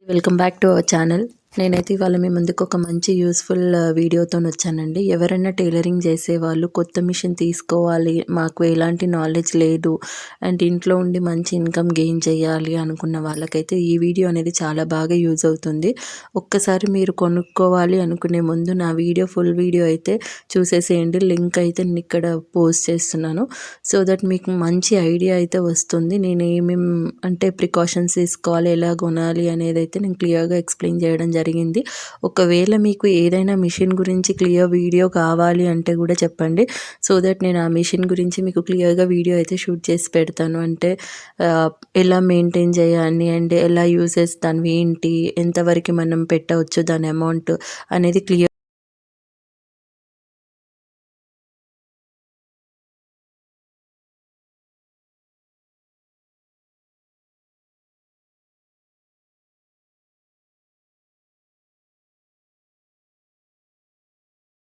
Welcome back to our channel. నేనైతే ఇవాళ మీ ముందుకు ఒక మంచి యూస్ఫుల్ వీడియోతో వచ్చానండి. ఎవరైనా టైలరింగ్ చేసేవాళ్ళు కొత్త మిషన్ తీసుకోవాలి, మాకు ఎలాంటి నాలెడ్జ్ లేదు అండ్ ఇంట్లో ఉండి మంచి ఇన్కమ్ గెయిన్ చేయాలి అనుకున్న వాళ్ళకైతే ఈ వీడియో అనేది చాలా బాగా యూజ్ అవుతుంది. ఒక్కసారి మీరు కొనుక్కోవాలి అనుకునే ముందు నా ఫుల్ వీడియో అయితే చూసేసేయండి. లింక్ అయితే నేను ఇక్కడ పోస్ట్ చేస్తున్నాను. సో దట్ మీకు మంచి ఐడియా అయితే వస్తుంది. నేను ఏమేమి అంటే ప్రికాషన్స్ తీసుకోవాలి, ఎలా కొనాలి అనేది అయితే నేను క్లియర్గా ఎక్స్ప్లెయిన్ చేయడం జరిగింది. ఒకవేళ మీకు ఏదైనా మిషన్ గురించి క్లియర్ వీడియో కావాలి అంటే కూడా చెప్పండి. సో దట్ నేను ఆ మిషన్ గురించి మీకు క్లియర్గా వీడియో అయితే షూట్ చేసి పెడతాను. అంటే ఎలా మెయింటైన్ చేయాలి అండ్ ఎలా యూజెస్ దానివి ఏంటి, ఎంతవరకు మనం పెట్టవచ్చు, దాని అమౌంట్ అనేది క్లియర్